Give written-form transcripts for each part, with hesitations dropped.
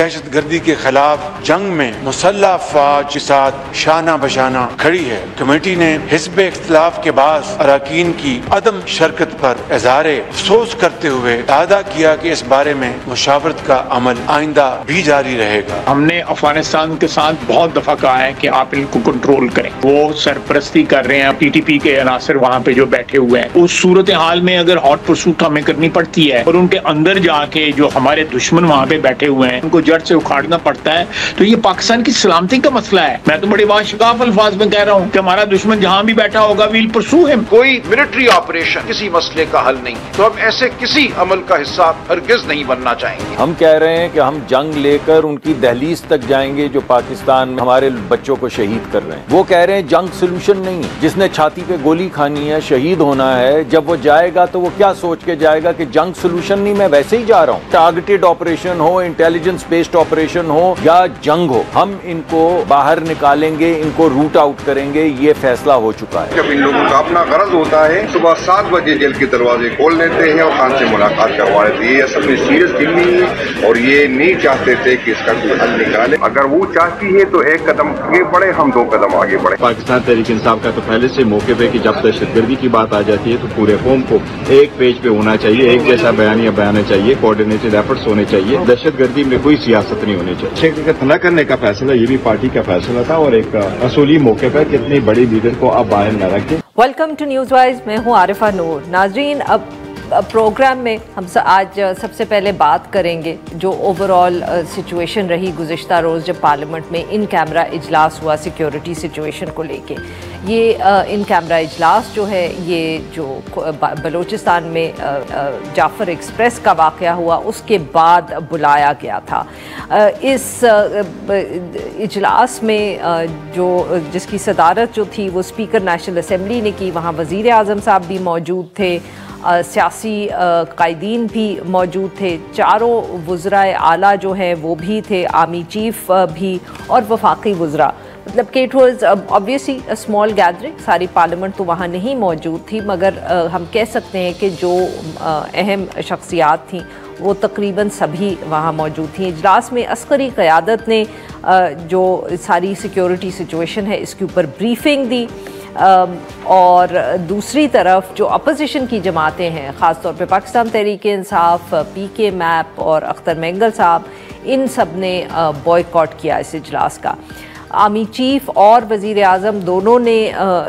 दहशत गर्दी के खिलाफ जंग में मुसल्लह अफवाज के साथ शाना बशाना खड़ी है। कमेटी ने हिस्ब इख्तिलाफ के बाद अरकान की अदम शरकत पर इज़हार अफसोस करते हुए दावा किया कि इस बारे में मुशावरत का अमल आइंदा भी जारी रहेगा। हमने अफगानिस्तान के साथ बहुत दफा कहा है कि आप इनको कंट्रोल करें। वो सरपरस्ती कर रहे हैं PTP के अनासर वहाँ पे जो बैठे हुए हैं। उस सूरत हाल में अगर हॉट परसूट हमें करनी पड़ती है और उनके अंदर जाके जो हमारे दुश्मन वहाँ पे बैठे हुए हैं उनको जड़ से उखाड़ना पड़ता है, तो ये पाकिस्तान की सलामती का मसला है। मैं तो बड़े वाशगाफ अल्फाज में कह रहा हूँ कि हमारा दुश्मन जहाँ भी बैठा होगा वील परसू हिम। कोई मिलिट्री ऑपरेशन किसी मसले का हल नहीं, तो हम ऐसे किसी अमल का हिस्सा हरगिज नहीं बनना चाहेंगे। हम कह रहे हैं कि हम जंग लेकर उनकी दहलीज तक जाएंगे जो पाकिस्तान में हमारे बच्चों को शहीद कर रहे हैं। वो कह रहे हैं जंग सोल्यूशन नहीं है। जिसने छाती पे गोली खानी है, शहीद होना है, जब वो जाएगा तो वो क्या सोच के जाएगा कि जंग सोल्यूशन नहीं, मैं वैसे ही जा रहा हूँ। टारगेटेड ऑपरेशन हो, इंटेलिजेंस बेस्ड ऑपरेशन हो या जंग हो, हम इनको बाहर निकालेंगे, इनको रूट आउट करेंगे, ये फैसला हो चुका है। जब इन लोगों का अपना गरज होता है सुबह 7 बजे जेल के दरवाजे खोल लेते हैं और खान से मुलाकात करवा लेते हैं। ये असल में सीरियस डील नहीं है और ये नहीं चाहते थे कि इसका कोई हल निकाले। अगर वो चाहती है तो एक कदम आगे बढ़े, हम 2 कदम आगे बढ़े। पाकिस्तान तहरीक इंसाफ का तो पहले से मौके पे कि जब दहशतगर्दी की बात आ जाती है तो पूरे कौम को एक पेज पे होना चाहिए, एक जैसा बयानिया बनाना चाहिए, कोऑर्डिनेटेड एफर्ट्स होने चाहिए। दहशतगर्दी में कोई सियासत नहीं होनी चाहिए। शिरकत न करने का फैसला ये भी पार्टी का फैसला था और एक असूली मौके पर कितनी बड़ी लीडर को आप बाहर न रखें। वेलकम टू न्यूज़ वाइज, मैं हूँ आरिफा नूर। नाजरीन, अब प्रोग्राम में हम आज सबसे पहले बात करेंगे जो ओवरऑल सिचुएशन रही गुज़िश्ता रोज़ जब पार्लियामेंट में इन कैमरा इजलास हुआ सिक्योरिटी सिचुएशन को लेके। ये इन कैमरा इजलास जो है ये जो बलूचिस्तान में जाफ़र एक्सप्रेस का वाक़या हुआ उसके बाद बुलाया गया था। इस इजलास में जो जिसकी सदारत जो थी वो स्पीकर नेशनल असम्बली ने की। वहाँ वज़ीर आज़म साहब भी मौजूद थे, सियासी कायदीन भी मौजूद थे, चारों वज़राए आला जो हैं वो भी थे, आर्मी चीफ भी और वफाकी वज़रा। मतलब कि it was obviously a small gathering. सारी पार्लियामेंट तो वहाँ नहीं मौजूद थी, मगर हम कह सकते हैं कि जो अहम शख्सियात थीं वो तकरीबन सभी वहाँ मौजूद थी। इजलास में अस्करी क़यादत ने जो सारी सिक्योरिटी सिचुएशन है इसके ऊपर ब्रीफिंग दी और दूसरी तरफ जो अपोजिशन की जमातें हैं, ख़ास तौर पे पाकिस्तान तहरीक इंसाफ, PK मैप और अख्तर मेंगल साहब, इन सब ने बॉयकॉट किया इस इजलास का। आर्मी चीफ और वज़ीर आज़म दोनों ने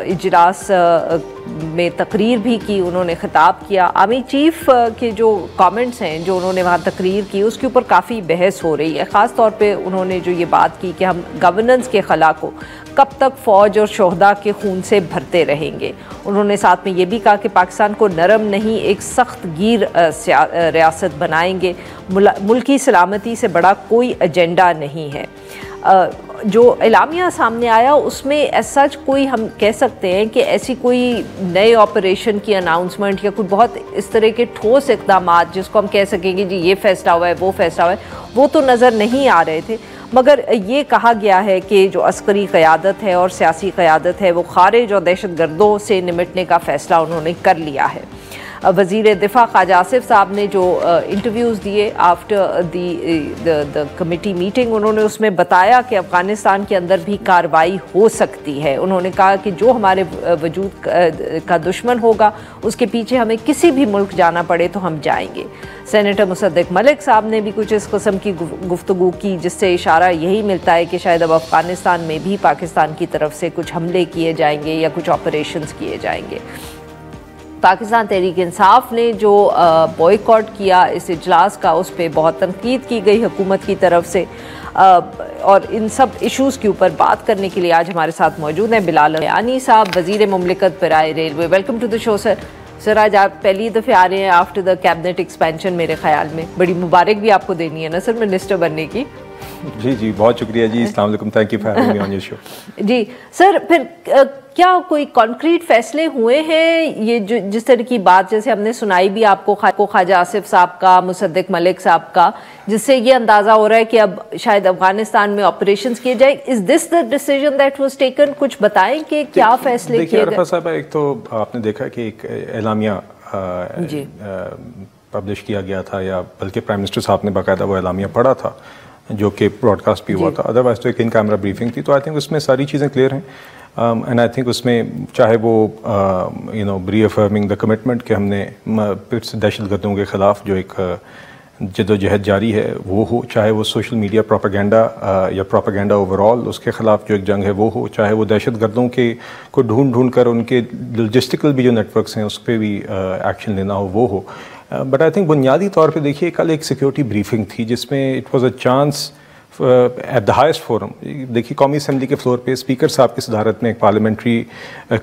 इजलास में तकरीर भी की, उन्होंने ख़िताब किया। आर्मी चीफ के जो कमेंट्स हैं जो उन्होंने वहाँ तकरीर की उसके ऊपर काफ़ी बहस हो रही है। ख़ास तौर पे उन्होंने जो ये बात की कि हम गवर्नेंस के खला को कब तक फ़ौज और शोहदा के खून से भरते रहेंगे। उन्होंने साथ में ये भी कहा कि पाकिस्तान को नरम नहीं एक सख्त गिर रियासत बनाएंगे, मुल्की सलामती से बड़ा कोई एजेंडा नहीं है। जो एलामिया सामने आया उसमें एज सच कोई हम कह सकते हैं कि ऐसी कोई नए ऑपरेशन की अनाउंसमेंट या कोई बहुत इस तरह के ठोस इक़दामात जिसको हम कह सकेंगे जी ये फ़ैसला हुआ है वो फ़ैसला हुआ है, वो तो नज़र नहीं आ रहे थे। मगर ये कहा गया है कि जो अस्करी क़यादत है और सियासी क़यादत है वो खारिज और दहशत गर्दों से निमटने का फ़ैसला उन्होंने कर लिया है। वज़ीर दिफ़ा ख्वाजा आसिफ साहब ने जो इंटरव्यूज़ दिए आफ्टर द कमेटी मीटिंग, उन्होंने उसमें बताया कि अफ़गानिस्तान के अंदर भी कार्रवाई हो सकती है। उन्होंने कहा कि जो हमारे वजूद का दुश्मन होगा उसके पीछे हमें किसी भी मुल्क जाना पड़े तो हम जाएंगे। सेनेटर मुसद्दिक मलिक साहब ने भी कुछ इस कस्म की गुफ्तगू की जिससे इशारा यही मिलता है कि शायद अब अफ़गानिस्तान में भी पाकिस्तान की तरफ से कुछ हमले किए जाएंगे या कुछ ऑपरेशंस किए जाएंगे। पाकिस्तान तहरीक इंसाफ ने जो बॉयकॉट किया इस इजलास का उस पर बहुत तनकीद की गई हुकूमत की तरफ से। और इन सब इशूज़ के ऊपर बात करने के लिए आज हमारे साथ मौजूद हैं बिलाल यानी साहब, वज़ीर मुमलिकत बराए railway. Welcome to the show sir. Sir आज आप पहली दफ़े आ रहे हैं आफ्टर द कैबिनेट एक्सपेंशन, मेरे ख्याल में बड़ी मुबारक भी आपको देनी है ना सर मिनिस्टर बनने की। जी बहुत शुक्रिया जी, अस्सलाम वालेकुम, thank you for having me on your show. जी सर, फिर क्या कोई कॉन्क्रीट फैसले हुए हैं ये जो जिस तरह की बात जैसे हमने सुनाई भी आपको ख्वाजा आसिफ साहब का, मुसद्दिक मलिक साहब का, जिससे ये अंदाज़ा हो रहा है कि अब शायद अफगानिस्तान में ऑपरेशंस किए जाए। Is this the decision that was taken? कुछ बताएं कि क्या फैसले किए गए? साहब, एक तो आपने देखा कि एक एलामिया पब्लिश किया गया था, या बल्कि प्राइम मिनिस्टर साहब ने बाकायदा वो एलामिया पढ़ा था जो कि ब्रॉडकास्ट भी हुआ था, अदरवाइज तो एक इन कैमरा ब्रीफिंग थी। तो आई थिंक उसमें सारी चीज़ें क्लियर हैं एंड आई थिंक उसमें चाहे वो रीअफर्मिंग द कमिटमेंट कि हमने फिर से दहशतगर्दों के ख़िलाफ़ जो एक जदोजहद जारी है वो हो, चाहे वो सोशल मीडिया प्रोपेगेंडा या प्रोपेगेंडा ओवरऑल उसके ख़िलाफ़ जो एक जंग है वो हो, चाहे वो दहशतगर्दों के को ढूंढ कर उनके लॉजिस्टिकल भी जो नेटवर्क्स हैं उस पर भी एक्शन लेना हो वो हो। बट आई थिंक बुनियादी तौर पे देखिए कल एक सिक्योरिटी ब्रीफिंग थी जिसमें it was a chance at the highest forum. देखिए कौमी असम्बली के फ्लोर पे स्पीकर साहब की सदारत में एक पार्लियामेंट्री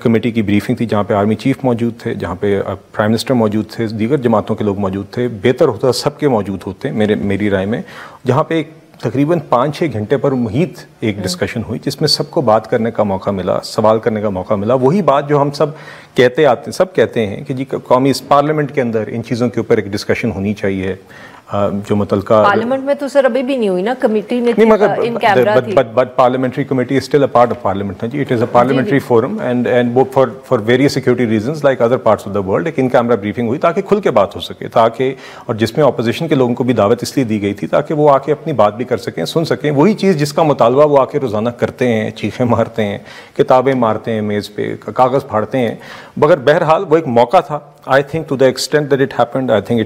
कमेटी की ब्रीफिंग थी जहाँ पे आर्मी चीफ मौजूद थे, जहाँ पे प्राइम मिनिस्टर मौजूद थे, दीगर जमातों के लोग मौजूद थे। बेहतर होता सबके मौजूद होते मेरी राय में, जहाँ पे एक तकरीबन 5-6 घंटे पर मुहित एक डिस्कशन हुई जिसमें सबको बात करने का मौका मिला, सवाल करने का मौका मिला। वही बात जो हम सब कहते हैं कि जी कौमी पार्लियामेंट के अंदर इन चीज़ों के ऊपर एक डिस्कशन होनी चाहिए। जो मुतलका पार्लियामेंट में तो सर अभी भी नहीं हुई ना, कमेटी में इन कैमरा थी। But parliamentary committee is still a part of parliament ना जी, it is a parliamentary forum and वो for various security reasons like other parts of the world एक इन कैमरा ब्रीफिंग हुई ताकि खुल के बात हो सके, ताकि और जिसमें ऑपोजिशन के लोगों को भी दावत इसलिए दी गई थी ताकि वो आके अपनी बात भी कर सकें, सुन सकें। वही चीज़ जिसका मुतालबा वो आके रोज़ाना करते हैं, चीखें मारते हैं, किताबें मारते हैं, मेज़ पे कागज़ फाड़ते हैं। मगर बहरहाल वो एक मौका था। I think to the extent that it happened, I think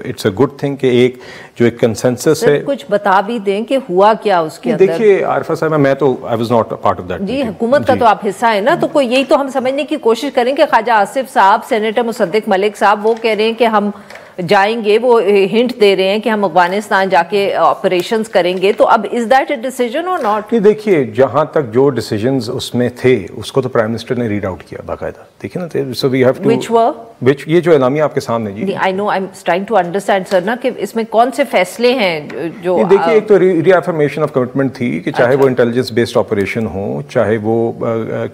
it's a good thing कि एक जो एक कंसेंसस है। कुछ बता भी दें कि हुआ क्या उसके अंदर। देखिए आरिफा साहब, मैं तो I was not a part of that जी, हुकूमत का तो आप हिस्सा है ना, तो कोई यही तो हम समझने की कोशिश करें कि ख्वाजा आसिफ साहब, सेनेटर मुसद्दिक मलिक साहब वो कह रहे हैं कि हम जाएंगे, वो हिंट दे रहे हैं कि हम अफगानिस्तान जाके ऑपरेशंस करेंगे। तो अब is that a decision or not? देखिए जहां तक जो डिसीजंस उसमें थे उसको तो प्राइम मिनिस्टर ने रीड आउट किया बाकायदा, देखिए ना। So we have to which ये जो एलामिया आपके सामने जी, I know, I am trying to understand sir ना कि इसमें कौन से फैसले हैं जो देखिए एक तो रीअफर्मेशन ऑफ कमिटमेंट थी कि चाहे वो इंटेलिजेंस बेस्ड ऑपरेशन हो, चाहे वो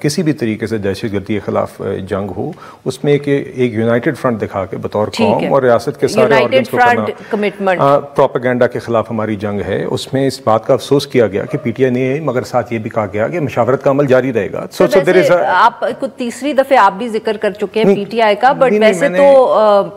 किसी भी तरीके से दहशतगर्दी के खिलाफ जंग हो, उसमें एक यूनाइटेड फ्रंट दिखा के बतौर कौम और रियासत के सारे ऑर्गन्स को करना, प्रोपेगेंडा के खिलाफ हमारी जंग है। उसमें इस बात का अफसोस किया गया कि पीटीआई ने, मगर साथ ये भी कहा गया कि मुशावरत का अमल जारी रहेगा। आप कुछ तीसरी दफे आप भी जिक्र कर चुके हैं पीटीआई का, बट वैसे तो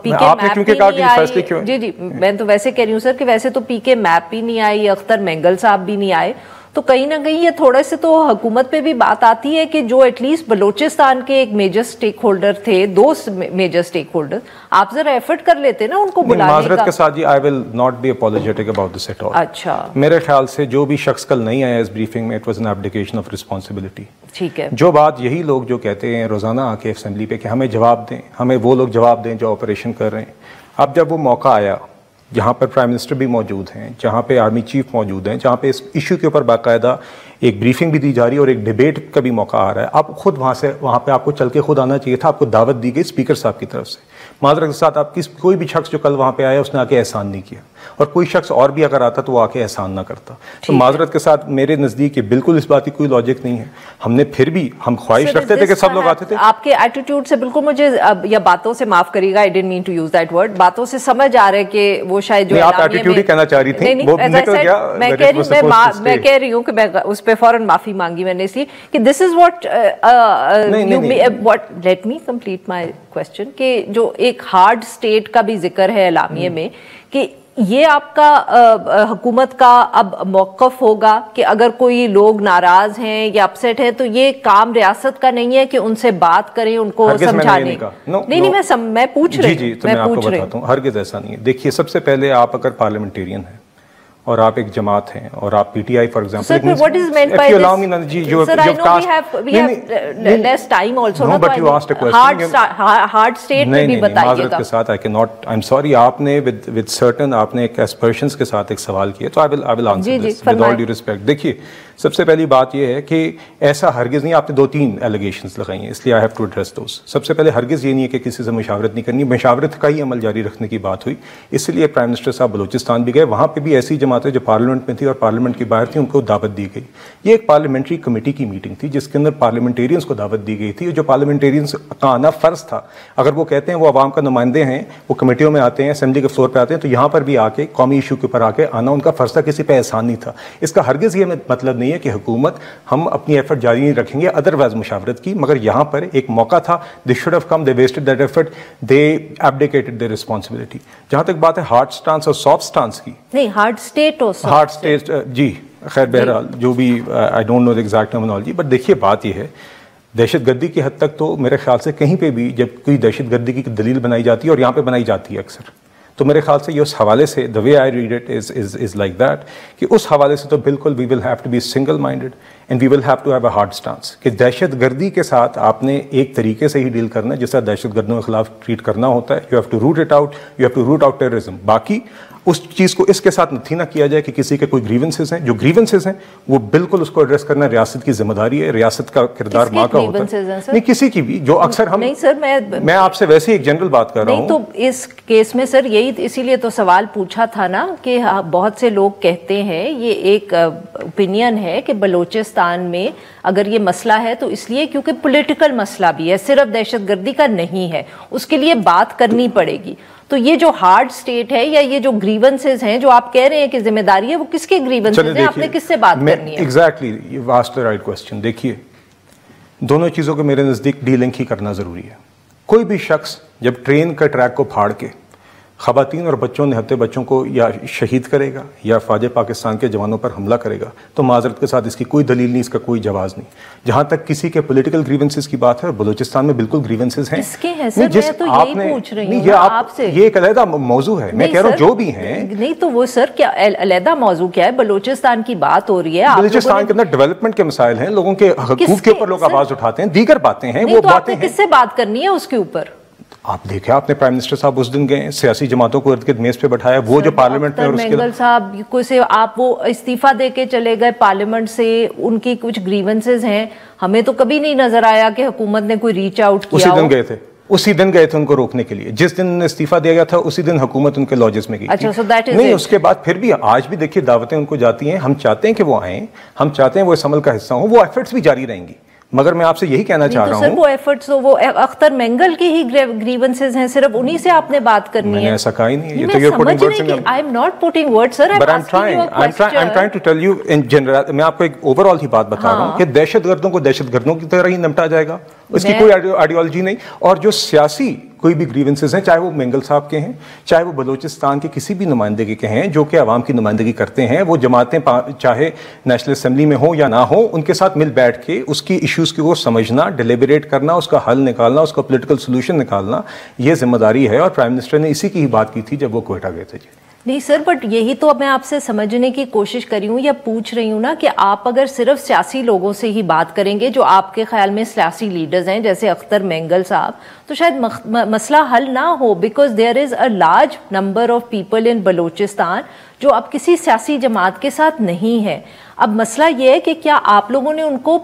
पीके मैप भी नहीं आई। जी, मैं तो वैसे कह रही हूँ सर कि वैसे तो पीके मैप भी नहीं आई, अख्तर मेंगल साहब भी नहीं आए, तो कहीं ना कहीं ये थोड़े से तो हुकूमत पे भी बात आती है कि जो एटलीस्ट बलोचिस्तान के एक मेजर स्टेक होल्डर थे, 2 मेजर स्टेक होल्डर, आप जरा एफर्ट कर लेते ना उनको बुलाने का। माजरत के साथ जी, I will not be apologetic about this at all. अच्छा, मेरे ख्याल से जो भी शख्स कल नहीं आया इस ब्रीफिंग में, it was an abdication of responsibility. ठीक है, जो बात यही लोग जो कहते हैं रोजाना आके असेंबली पे कि हमें जवाब दें, हमें वो लोग जवाब दें जो ऑपरेशन कर रहे हैं। अब जब वो मौका आया जहाँ पर प्राइम मिनिस्टर भी मौजूद हैं, जहाँ पे आर्मी चीफ मौजूद हैं, जहाँ पे इस इशू के ऊपर बाकायदा एक ब्रीफिंग भी दी जा रही है और एक डिबेट का भी मौका आ रहा है, आप खुद वहाँ पे आपको चल के खुद आना चाहिए था। आपको दावत दी गई स्पीकर साहब की तरफ से। माजरत के साथ आप कोई भी शख्स जो कल वहाँ पे आया उसने आके एहसान नहीं किया, और कोई शख्स और भी अगर आता तो वो आके एहसान ना करता। तो माजरत के साथ मेरे नज़दीक बिल्कुल इस बात की कोई लॉजिक नहीं है। हमने फिर भी हम ख्वाहिश रखते थे कि सब लोग आते थे। आपके एटीट्यूड से बिल्कुल मुझे या बातों से माफ करिएगा, I didn't mean to use that word, बातों से समझ आ रहा है कि वो शायद जो आप एटीट्यूड ही कहना चाह रही थी वो निकल गया। मैं कह रही हूँ कि मैं उस पर फौरन माफी मांगी मैंने, इसलिए कि this is what let me complete my question, कि जो एक हार्ड स्टेट का भी जिक्र है एलामिये में, कि ये आपका हुकूमत का अब मौक़िफ़ होगा कि अगर कोई लोग नाराज हैं या अपसेट हैं तो ये काम रियासत का नहीं है कि उनसे बात करें, उनको समझाने का। नहीं, मैं पूछ रही हूँ। जी, तो मैं आपको बताता हूँ, हरगिज़ ऐसा नहीं है। देखिए सबसे पहले आप अगर पार्लियामेंटेरियन हैं और आप एक जमात हैं और आप PTI for example, what is meant by this? जी, जो कास्ट we have less time also, no, but you asked a question hard state में भी बताइएगा। माजरत के साथ I can not, I am sorry, आपने विद सर्टेन आपने एक एस्पर्शंस के साथ एक सवाल किया, तो I will answer this with all due respect. देखिए सबसे पहली बात यह है कि ऐसा हरगिज़ नहीं, आपने 2-3 एलिगेशंस लगाई हैं, इसलिए आई हैव टू एड्रेस दोस। सबसे पहले हरगिज़ ये नहीं है कि किसी से मुशावरत नहीं करनी, मुशावरत का ही अमल जारी रखने की बात हुई। इसलिए प्राइम मिनिस्टर साहब बलूचिस्तान भी गए, वहाँ पर भी ऐसी जमातें जो पार्लियामेंट में थी और पार्लियामेंट की बाहर थी उनको दावत दी गई। ये एक पार्लियामेंट्री कमेटी की मीटिंग थी जिसके अंदर पार्लियामेंटेरियंस को दावत दी गई थी। जो पार्लियामेंटेरियंस का आना फ़र्ज था, अगर वो कहते हैं वो आवाम का नुमाइंदे हैं, वो कमेटियों में आते हैं, असेंबली के फ्लोर पर आते हैं, तो यहाँ पर भी आके कौमी इशू के ऊपर आके आना उनका फ़र्ज था, किसी पर एहसान नहीं था। इसका हरगिज़ ये मतलब नहीं है कि हुकूमत हम अपनी एफर्ट जारी नहीं रखेंगे अदरवाइज मुशावरत की, मगर यहाँ पर एक मौका था, they should have come, they wasted that effort, they abdicated their responsibility. जहाँ तक बात है हार्ड स्टांस और सॉफ्ट स्टांस की, नहीं हार्ड स्टेट और हार्ड स्टेट जी खैर बहरहाल जो भी I don't know the exact terminology, but देखिए बात यह है दहशतगर्दी की हद तक तो मेरे ख्याल से कहीं पे भी जब कोई दहशतगर्दी की दलील बनाई जाती है और यहाँ पे बनाई जाती है अक्सर, तो मेरे ख्याल से ये उस हवाले से the way I read it is like that कि उस हवाले से तो बिल्कुल we will have to be single minded and we will have to have a hard stance कि दहशतगर्दी के साथ आपने एक तरीके से ही डील करना है जिस तरह दहशतगर्दियों के खिलाफ ट्रीट करना होता है। You have to root it out, you have to root out terrorism. बाकी उस चीज़ को इसके साथ नथी ना किया जाए कि किसी के कोई ग्रीवेंसेस हैं, जो ग्रीवेंसेस हैं वो बिल्कुल उसको एड्रेस करना रियासत की जिम्मेदारी है, रियासत का किरदार माँ का होता है, नहीं किसी की भी, जो अक्सर हम नहीं सर मैं आपसे वैसे ही एक जनरल बात कर रहा हूँ। तो इस केस में सर यही इसीलिए तो सवाल पूछा था ना कि बहुत से लोग कहते हैं, ये एक ओपिनियन है कि बलूचिस्तान में अगर ये मसला है तो इसलिए क्योंकि पॉलिटिकल मसला भी है, सिर्फ दहशतगर्दी का नहीं है, उसके लिए बात करनी पड़ेगी। तो ये जो हार्ड स्टेट है या ये जो ग्रीवेंसेस हैं जो आप कह रहे हैं कि जिम्मेदारी है, वो किसके ग्रीवेंसेस हैं, आपने किससे बात करनी है? Exactly, you asked the right question. देखिए दोनों चीज़ों को मेरे नज़दीक डीलिंग ही करना ज़रूरी है। कोई भी शख्स जब ट्रेन का ट्रैक को फाड़ के ख़वातीन और बच्चों निहत्ते बच्चों को या शहीद करेगा या फ़ौज पाकिस्तान के जवानों पर हमला करेगा तो माजरत के साथ इसकी कोई दलील नहीं, इसका कोई जवाज़ नहीं। जहाँ तक किसी के पॉलिटिकल ग्रीवेंसेस की बात है, बलूचिस्तान में बिल्कुल ग्रीवेंसेस हैं। इसके हैं सर, मैं तो यही पूछ रही हूँ आपसे। ये एक अलहदा मौजू है, मैं कह रहा हूँ जो भी हैं। नहीं तो वो सर क्या अलहदा मौजू क्या है? बलूचिस्तान की बात हो रही है, बलूचिस्तान के अंदर डेवलपमेंट के मसाइल हैं, लोगों के हकूक के ऊपर लोग आवाज़ उठाते हैं, दीगर बातें हैं, वो बातें किससे बात करनी है उसके ऊपर? आप देखे आपने प्राइम मिनिस्टर साहब उस दिन गए, सियासी जमातों को इर्द गिर्द मेज पे बैठाया, वो जो पार्लियामेंट में मेंगल साहब को से आप वो इस्तीफा दे के चले गए पार्लियामेंट से, उनकी कुछ ग्रीवेंसेस हैं, हमें तो कभी नहीं नजर आया कि हुकूमत ने कोई रीच आउट किया। उसी दिन गए थे उनको रोकने के लिए, जिस दिन इस्तीफा दिया गया था उसी दिन हुकूमत उनके लॉजेस में गई। अच्छा, so that is नहीं it. उसके बाद फिर भी आज भी देखिए दावतें उनको जाती हैं, हम चाहते हैं कि वो आए, हम चाहते हैं वो इस अमल का हिस्सा हो, वो एफर्ट्स भी जारी रहेंगी। मगर मैं आपसे यही कहना चाह रहा हूँ वो एफर्ट्स तो वो अख्तर मेंगल के ही ग्रीवेंसेस हैं, सिर्फ उन्हीं से आपने बात करनी है। मैंने ऐसा कहा ही नहीं है, ये तो you're putting words in my mouth. I am not putting words sir, but I'm trying to tell you in general, मैं आपको एक ओवरऑल ही बात बता रहा हूँ कि दहशतगर्दों को दहशतगर्दों की तरह ही निपटा जाएगा, उसकी कोई आइडियोलॉजी नहीं। और जो सियासी कोई भी ग्रीवेंसेस हैं, चाहे वो मेंगल साहब के हैं, चाहे वो बलूचिस्तान के किसी भी नुमाइंदगी के हैं जो कि आवाम की नुमाइंदगी करते हैं, वो जमातें चाहे नेशनल असेंबली में हो या ना हो, उनके साथ मिल बैठ के उसकी इश्यूज को समझना, डिलिबरेट करना, उसका हल निकालना, उसका पॉलिटिकल सोल्यूशन निकालना, ये जिम्मेदारी है। और प्राइम मिनिस्टर ने इसी की ही बात की थी जब वो क्वेटा गए थे। नहीं सर, बट यही तो मैं आपसे समझने की कोशिश कर रही हूँ या पूछ रही हूँ ना कि आप अगर सिर्फ सियासी लोगों से ही बात करेंगे जो आपके ख्याल में सियासी लीडर्स हैं जैसे अख्तर मेंगल साहब, तो शायद मसला हल ना हो, because there is a large number of people in Balochistan जो अब किसी सियासी जमात के साथ नहीं है। अब मसला ये है कि क्या आप लोगों ने उनको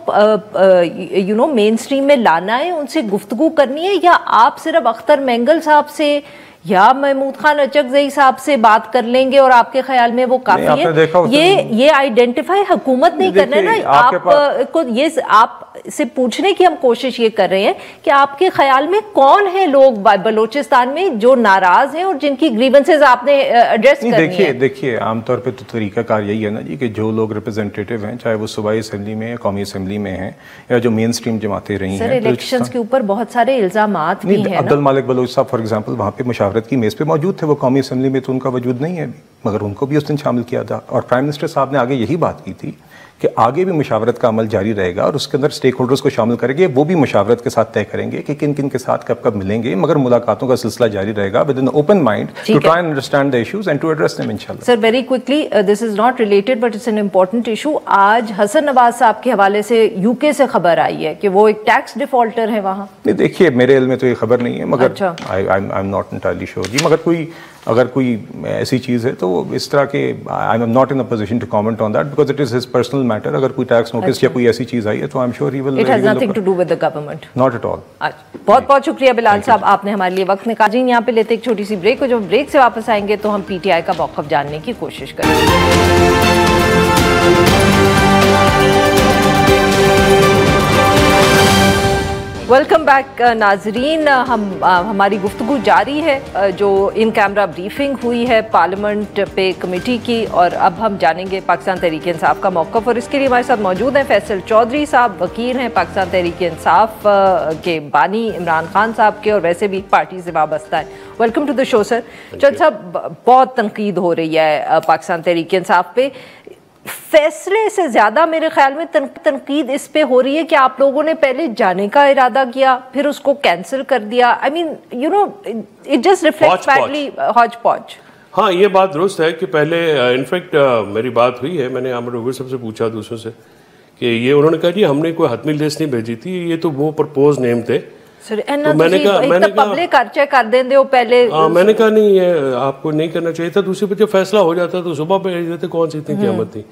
मेन स्ट्रीम में लाना है, उनसे गुफ्तगू करनी है, या आप सिर्फ अख्तर मेंगल साहब से या महमूद खान अचकज़ई साहब से बात कर लेंगे और आपके ख्याल में वो काफी है? ये आइडेंटिफाई हुकूमत नहीं करना है ना, आपको ये आप से पूछने की हम कोशिश ये कर रहे हैं कि आपके ख्याल में कौन है लोग बलूचिस्तान में जो नाराज हैं और जिनकी ग्रीवेंसेस आपने एड्रेस करनी है? देखिए आमतौर पे तो तरीकाकार यही है ना जी कि जो लोग रिप्रेजेंटेटिव हैं, चाहे वो सूबाई असेंबली में या कौमी असेंबली में हैं या जो मेन स्ट्रीम जमातें रही हैं, इलेक्शंस के ऊपर बहुत सारे इल्जामात भी हैं। अब्दुल मालिक बलोच साहब फॉर एग्जांपल वहाँ पे मुशावरत की मेज पे मौजूद थे, वो कौमी असेंबली में तो उनका वजूद नहीं है अभी, मगर उनको भी उस दिन शामिल किया था। और प्राइम मिनिस्टर साहब ने आगे यही बात की थी कि आगे भी मुशावरत का अमल जारी रहेगा और उसके अंदर स्टेक होल्डर्स को शामिल करेंगे, वो भी मुशावरत के साथ तय करेंगे कि किन किन के साथ कब कब मिलेंगे, मगर मुलाकातों का सिलसिला जारी रहेगा with an open mind to try and understand the issues and to address them इंशाल्लाह। Sir very quickly, this is not related but it's an important issue. आज हसन नवाज साहब के हवाले से यूके से खबर आई है कि वो एक टैक्स डिफॉल्टर है वहाँ। नहीं देखिए मेरे इल्म में तो ये खबर नहीं है, मगर I am not entirely sure जी, मगर अगर कोई ऐसी चीज़ है तो इस तरह के I am not in a position to comment on that because it is his personal matter. अगर कोई टैक्स नोटिस या कोई ऐसी चीज़ आई है तो I am sure he will, it has nothing to do with the government, not at all. बहुत बहुत शुक्रिया बिलाल साहब, आपने हमारे लिए वक्त निकाला। जी यहाँ पे लेते एक छोटी सी ब्रेक, और जब ब्रेक से वापस आएंगे तो हम PTI का मौक़िफ़ जानने की कोशिश करेंगे। वेलकम बैक नाजरीन, हमारी गुफ्तगू जारी है जो इन कैमरा ब्रीफिंग हुई है पार्लियामेंट पे कमेटी की, और अब हम जानेंगे पाकिस्तान तहरीक इंसाफ का मौक़िफ़। और इसके लिए हमारे साथ मौजूद हैं फैसल चौधरी साहब, वकील हैं, पाकिस्तान तहरीक इंसाफ के बानी इमरान खान साहब के, और वैसे भी पार्टी से वाबस्ता है। Welcome to the show sir. Chaudhary साहब, बहुत तनकीद हो रही है पाकिस्तान तहरीक इंसाफ पे, फैसले से ज्यादा मेरे ख्याल में तनकीद इस पे हो रही है कि आप लोगों ने पहले जाने का इरादा किया, फिर उसको कैंसिल कर दिया। I mean you know it just reflects badly, hotchpotch. हाँ, ये बात दुरुस्त है कि पहले इनफैक्ट मेरी बात हुई है, मैंने आमिर उगर साहब से पूछा दूसरों से कि ये, उन्होंने कहा जी हमने कोई हतमी लिस्ट नहीं भेजी थी, ये तो वो प्रपोज नेम थे। तो मैंने कहा पब्लिक खर्चे कर देंगे वो पहले। मैंने कहा नहीं, ये आपको नहीं करना चाहिए था। दूसरे पर जब फैसला हो जाता तो सुबह भेज देते, कौन सी इतनी कीमत थी।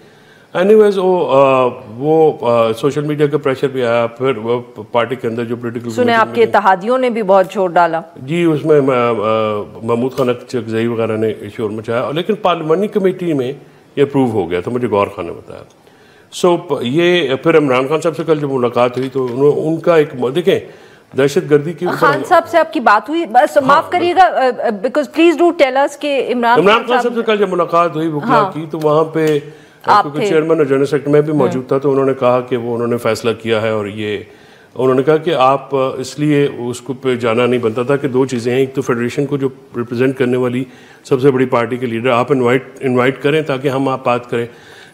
एनीवेज वो सोशल मीडिया का प्रेशर भी आया, फिर वो पार्टी के अंदर जो पोलिटिकल सुने आपके इत्तेहादियों ने भी बहुत शोर डाला जी, उसमें महमूद खान चकजई वगैरह ने शोर मचाया, लेकिन पार्लियामानी कमेटी में ये अप्रूव हो गया था, मुझे गौर खान ने बताया। सो ये फिर इमरान खान साहब से कल जब मुलाकात हुई तो उनका एक, देखें दहशतगर्दी की खान साहब से आपकी बात हुई, बस माफ करिएगा because please do tell us कि इमरान खान साहब से कल जब मुलाकात हुई वकला की, तो वहाँ पे क्योंकि चेयरमैन और जनरल सेक्रेटरी में भी मौजूद था, तो उन्होंने कहा कि वो उन्होंने फैसला किया है, और ये उन्होंने कहा कि आप इसलिए उसको पे जाना नहीं बनता था कि दो चीज़ें हैं, एक तो फेडरेशन को जो रिप्रेजेंट करने वाली सबसे बड़ी पार्टी के लीडर आप इन्वाइट करें ताकि हम आप बात करें।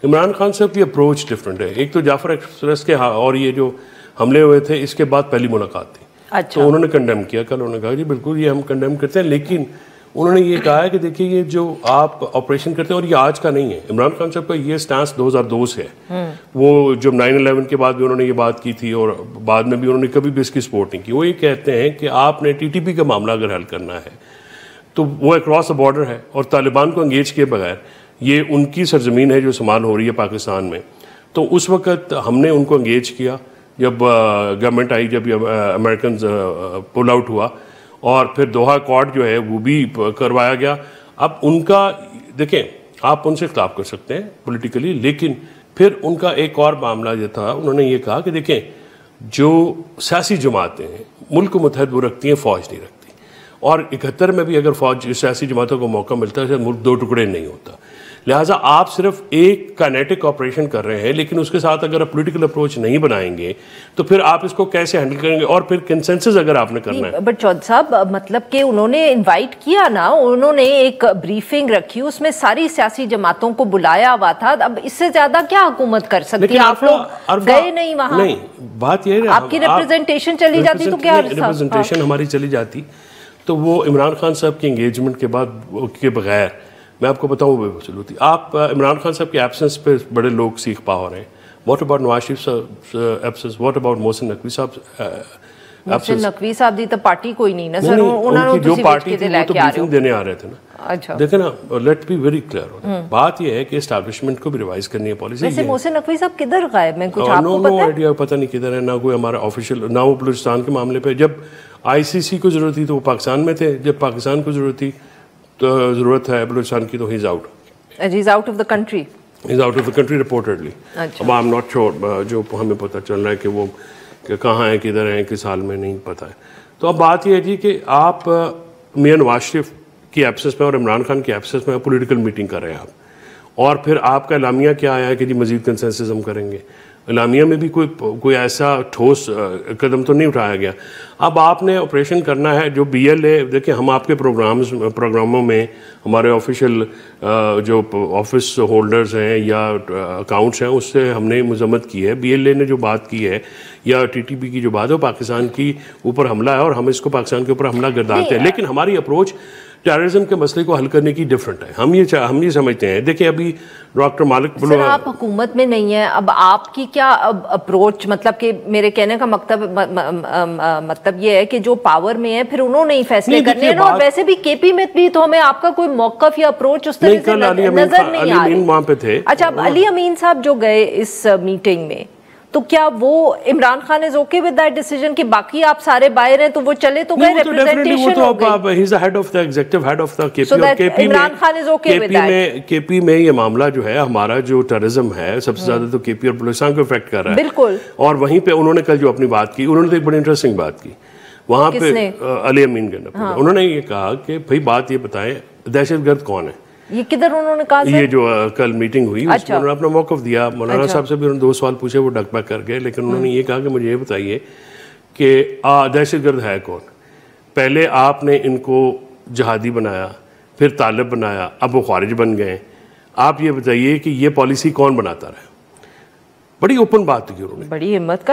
इमरान खान साहब की अप्रोच डिफरेंट है। एक तो जाफर एक्सप्रेस के और ये जो हमले हुए थे इसके बाद पहली मुलाकात थी। अच्छा। तो उन्होंने कंडेम किया कल, उन्होंने कहा जी बिल्कुल ये हम कंडेम करते हैं, लेकिन उन्होंने ये कहा है कि देखिए ये जो आप ऑपरेशन करते हैं, और ये आज का नहीं है, इमरान खान साहब का ये स्टांस 2002 से है। वो जब 9/11 के बाद भी उन्होंने ये बात की थी, और बाद में भी उन्होंने कभी भी इसकी सपोर्ट नहीं की। वो ये कहते हैं कि आपने TTP का मामला अगर हल करना है तो वो अक्रॉस द बॉर्डर है, और तालिबान को एंगेज किए बगैर ये उनकी सरजमीन है जो इस्तेमाल हो रही है पाकिस्तान में। तो उस वक्त हमने उनको एंगेज किया जब गवर्नमेंट आई, जब अमेरिकन पुल आउट हुआ, और फिर दोहा अकॉर्ड जो है वो भी करवाया गया। अब उनका देखें, आप उनसे खिताब कर सकते हैं पॉलिटिकली, लेकिन फिर उनका एक और मामला ये था, उन्होंने ये कहा कि देखें जो सियासी जमातें हैं मुल्क को मुत्तहद वो रखती हैं, फ़ौज नहीं रखती, और 71 में भी अगर फौज सियासी जमातों को मौका मिलता है मुल्क दो टुकड़े नहीं होता। लिहाजा आप सिर्फ एक काइनेटिक ऑपरेशन कर रहे हैं, लेकिन उसके साथ अगर आप पॉलिटिकल अप्रोच नहीं बनाएंगे तो फिर आप इसको कैसे हैंडल करेंगे, और फिर कंसेंसस अगर आपने करना है। बट चौधरी साहब, मतलब कि उन्होंने इनवाइट किया ना, उन्होंने एक ब्रीफिंग रखी, उसमें सारी सियासी जमातों को बुलाया हुआ था। अब इससे ज्यादा क्या हुकूमत कर सकती है? आप लोग गए नहीं वहां। नहीं, बात यह है आपकी रिप्रेजेंटेशन चली जाती तो क्या रिप्रेजेंटेशन हमारी चली जाती, तो वो इमरान खान साहब के एंगेजमेंट के बाद के बगैर मैं आपको बताऊँ वो वसूल होती। आप इमरान खान साहब के एब्सेंस पे बड़े लोग सीख पा रहे हैं। व्हाट अबाउट नवाज शरीफ साहब absence, what about Mohsin Naqvi साहब मोहसिन नकवी साहब दी तो पार्टी कोई नहीं ना सर, उन्होंने जो पार्टी थी वो तो ब्रीफिंग देने आ रहे थे ना। अच्छा, देखे ना, लेट बी वेरी क्लियर, बात ये है कि एस्टैब्लिशमेंट को भी रिवाइज करनी है पॉलिसी। वैसे मोहसिन नकवी साहब किधर गए, मैं कुछ आपको पता है? नो आइडिया, पता नहीं किधर है, ना कोई हमारा ऑफिशियल, ना वो बलूचिस्तान के मामले पे जब ICC को जरूरत थी तो वो पाकिस्तान में थे, जब पाकिस्तान को जरूरत थी तो जरूरत है बलूचिस्तान की तो he is out. He's out of the country. He's out of the country reportedly. अब I'm not sure, जो हमें पता चल रहा है कि वो कहाँ है, किधर है, किस हाल में, नहीं पता है। तो अब बात यह है जी कि आप मियां नवाज शरीफ की एब्सेंस में और इमरान खान की एब्सेंस में पॉलिटिकल मीटिंग कर रहे हैं आप, और फिर आपका एलामिया क्या आया है कि जी मजीद कंसेंसस हम करेंगे। एलामिया में भी कोई ऐसा ठोस कदम तो नहीं उठाया गया। अब आपने ऑपरेशन करना है जो BLA, देखिए हम आपके प्रोग्रामों में हमारे ऑफिशियल जो ऑफिस होल्डर्स हैं या अकाउंट्स हैं उससे हमने मजम्मत की है। BLA ने जो बात की है या TTP की जो बात है वो पाकिस्तान की ऊपर हमला है, और हम इसको पाकिस्तान के ऊपर हमला गर्दाते हैं, लेकिन हमारी अप्रोच टेररिज्म के मसले को हल करने की डिफरेंट है। हम ये समझते हैं, देखिए अभी डॉक्टर मालिक सर आप हुकूमत में नहीं है, अब आपकी क्या अप्रोच, मतलब कि मेरे कहने का मतलब ये है कि जो पावर में है फिर उन्होंने ही फैसले करने हैं, और वैसे भी KP में भी तो हमें आपका कोई मौकफ या अप्रोच उस तरह से नजर नहीं आ रही। वहाँ पे थे। अच्छा, अब अली अमीन साहब जो गए इस मीटिंग में, तो क्या वो Imran Khan is okay with that decision कि बाकी आप सारे बाहर हैं तो वो चले तो गए, रिप्रेजेंटेशन हो गई। He is the head of the executive, head of the KP, और KP Imran Khan is okay with that. KP में ये मामला जो है, हमारा जो टेररिज्म है सबसे ज्यादा तो केपी और बलूचिस्तान को इफेक्ट कर रहा है। बिल्कुल। और वहीं पे उन्होंने कल जो अपनी बात की, उन्होंने तो एक बड़ी इंटरेस्टिंग बात की वहां पे, अली अमीन गंडा, उन्होंने ये कहा कि भाई बात ये बताएं दहशतगर्द कौन है। ये किधर उन्होंने कहा? ये जो कल मीटिंग हुई उसमें उन्होंने अपना मौक़िफ़ दिया। मौलाना साहब से भी उन्होंने 2 सवाल पूछे, वो डकबैक कर गए, लेकिन उन्होंने ये कहा कि मुझे ये बताइए कि दहशतगर्द है कौन। पहले आपने इनको जहादी बनाया, फिर तालिब बनाया, अब वो ख़ारिज बन गए। आप ये बताइए कि ये पॉलिसी कौन बनाता रहा। बड़ी ओपन बात की उन्होंने, बड़ी हिम्मत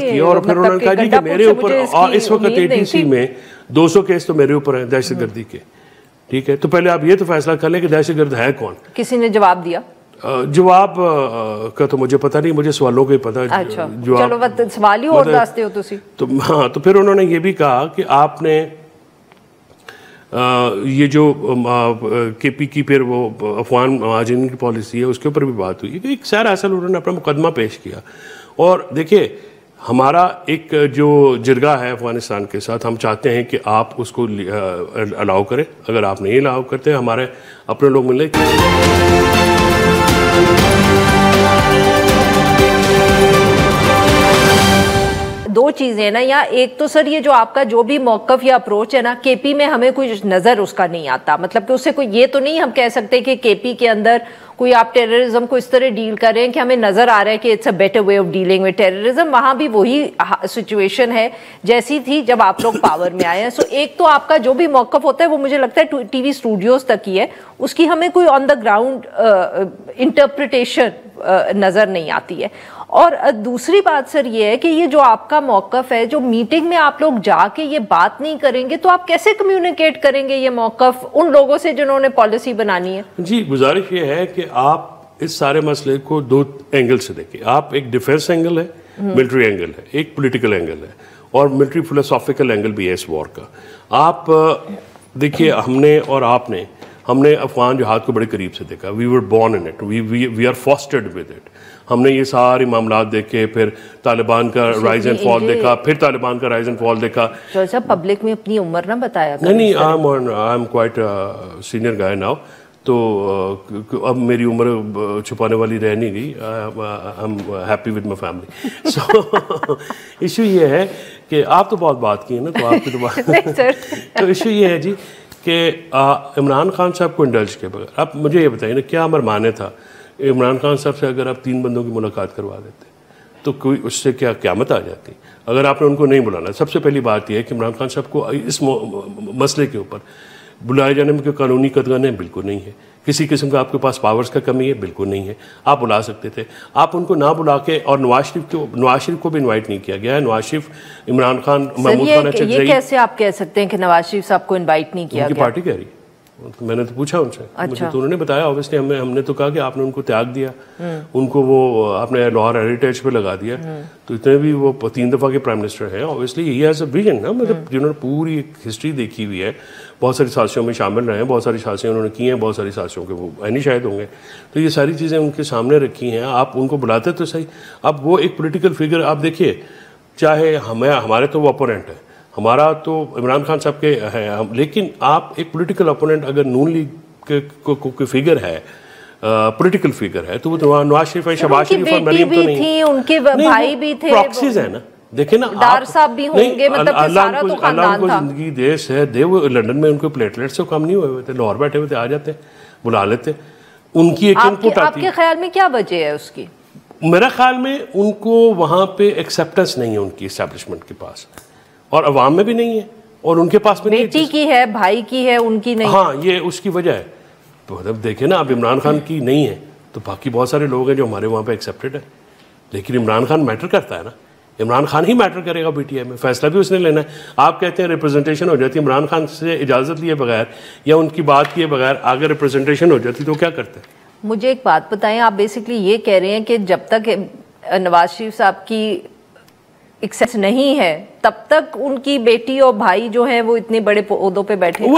की। और फिर उन्होंने कहा जी कि मेरे ऊपर इस वक्त ATC में 200 केस तो मेरे ऊपर हैं दहशतगर्दी के। ठीक है, तो पहले आप ये तो फैसला कर लें कि दहशतगर्द है कौन। किसी ने जवाब दिया? जवाब का तो मुझे पता नहीं, मुझे सवालों का ही पता। अच्छा, चलो सवाल ही और दास्ते हो तुसी। तो हाँ, तो फिर उन्होंने ये भी कहा कि आपने ये जो केपी की फिर वो अफगान महाजरीन की पॉलिसी है उसके ऊपर भी बात हुई कि एक सैर असल उन्होंने अपना मुकदमा पेश किया। और देखिए, हमारा एक जो जिरगा है अफगानिस्तान के साथ, हम चाहते हैं कि आप उसको अलाउ करें। अगर आप नहीं अलाउ करते, हमारे अपने लोग मिले। दो चीजें हैं ना यहाँ, एक तो सर ये जो आपका जो भी मौकफ या अप्रोच है ना, केपी में हमें कुछ नजर उसका नहीं आता। मतलब कि उससे कोई ये तो नहीं हम कह सकते कि केपी के अंदर कोई आप टेररिज्म को इस तरह डील कर रहे हैं कि हमें नजर आ रहा है कि it's a better way of dealing with terrorism. वहां भी वही सिचुएशन है जैसी थी जब आप लोग पावर में आए हैं। सो एक तो आपका जो भी मौकफ होता है वो मुझे लगता है टीवी स्टूडियोज तक ही है, उसकी हमें कोई ऑन द ग्राउंड इंटरप्रिटेशन नजर नहीं आती है। और दूसरी बात सर ये है कि ये जो आपका मौकफ है, जो मीटिंग में आप लोग जाके ये बात नहीं करेंगे तो आप कैसे कम्युनिकेट करेंगे ये मौकफ उन लोगों से जिन्होंने पॉलिसी बनानी है? जी, गुजारिश ये है कि आप इस सारे मसले को 2 एंगल से देखें। आप एक डिफेंस एंगल है, मिलिट्री एंगल है, एक पॉलिटिकल एंगल है, और मिलिट्री फिलोसॉफिकल एंगल भी है इस वॉर का। आप देखिए, हमने अफगान जिहाद को बड़े करीब से देखा। We were born in it, we are fostered with it. हमने ये सारे मामलात देखे, फिर तालिबान का राइज एंड फॉल देखा, फिर तालिबान का राइज एंड फॉल देखा। तो पब्लिक में अपनी उम्र ना बताया। नहीं, I am quite senior guy now, तो अब मेरी उम्र छुपाने वाली रह नहीं गई। I am happy with my family. So issue ये है कि आप तो बहुत बात की है ना, तो आपकी तो बात तो इशू ये है जी कि इमरान खान साहब को इंडल्ज के बगैर, आप मुझे ये बताइए ना, क्या मरमाने था इमरान खान साहब से अगर आप 3 बंदों की मुलाकात करवा देते तो कोई उससे क्या क़यामत आ जाती? अगर आपने उनको नहीं बुलाना, सबसे पहली बात यह है कि इमरान खान साहब को इस मसले के ऊपर बुलाए जाने में कोई कानूनी कदगन बिल्कुल नहीं है। किसी किस्म का आपके पास पावर्स का कमी है बिल्कुल नहीं है। आप बुला सकते थे, आप उनको ना बुला के, और नवाज शरीफ को भी इनवाइट नहीं किया गया है। नवाज शरीफ, इमरान खान, महमूद खान, ये कैसे आप कह सकते हैं कि नवाज शरीफ साहब को इनवाइट नहीं किया गया? पार्टी कह रही है। मैंने तो पूछा उनसे, मुझे तो उन्होंने बताया। ऑब्वियसली हमने तो कहा कि आपने उनको त्याग दिया, उनको वो आपने लाहौर हेरिटेज पे लगा दिया। तो इतने भी वो 3 दफ़ा के प्राइम मिनिस्टर हैं। Obviously he has a vision ना, मतलब जिन्होंने पूरी हिस्ट्री देखी हुई है, बहुत सारी साजिशों में शामिल रहे हैं, बहुत सारी साजिशें उन्होंने की हैं, बहुत सारी साजिशों के वो ऐनी शायद होंगे। तो ये सारी चीज़ें उनके सामने रखी हैं। आप उनको बुलाते तो सही। अब वो एक पोलिटिकल फिगर, आप देखिए, चाहे हमारे तो वो अपोनेंट है, हमारा तो इमरान खान साहब के है, लेकिन आप एक पॉलिटिकल अपोनेंट अगर नून लीग के फिगर है, पॉलिटिकल फिगर है, तो वो नवाज शरीफ है, शहबाज शरीफ और मरीम तो नहीं, उनके भाई भी थे, प्रॉक्सीज है ना। देखिए ना, डार साहब भी होंगे, मतलब सारा तो खानदान था। जिंदगी देश है, लंदन में उनको प्लेटलेट से कम नहीं हुए थे, लाहौर बैठे हुए थे, आ जाते, बुला लेते। उनकी एक इनपुट आती। आपके ख्याल में क्या वजह है उसकी? मेरे ख्याल में उनको वहां पे एक्सेप्टेंस नहीं है उनकी एस्टैब्लिशमेंट के पास, और अवाम में भी नहीं है, और उनके पास में बेटी की है, भाई की है, उनकी नहीं। हाँ, ये उसकी वजह है। तो मतलब देखे ना, अब इमरान खान की नहीं है तो बाकी बहुत सारे लोग हैं जो हमारे वहाँ पे एक्सेप्टेड है, लेकिन इमरान खान मैटर करता है ना। इमरान खान ही मैटर करेगा पीटीआई में, फैसला भी उसने लेना है। आप कहते हैं रिप्रेजेंटेशन हो जाती है, इमरान खान से इजाज़त लिए बगैर या उनकी बात किए बगैर अगर रिप्रेजेंटेशन हो जाती तो क्या करते? मुझे एक बात बताएं, आप बेसिकली ये कह रहे हैं कि जब तक नवाज शरीफ साहब की एक्सेस नहीं है तब तक उनकी बेटी और भाई जो है वो इतने बड़े ओहदों पे बैठे वो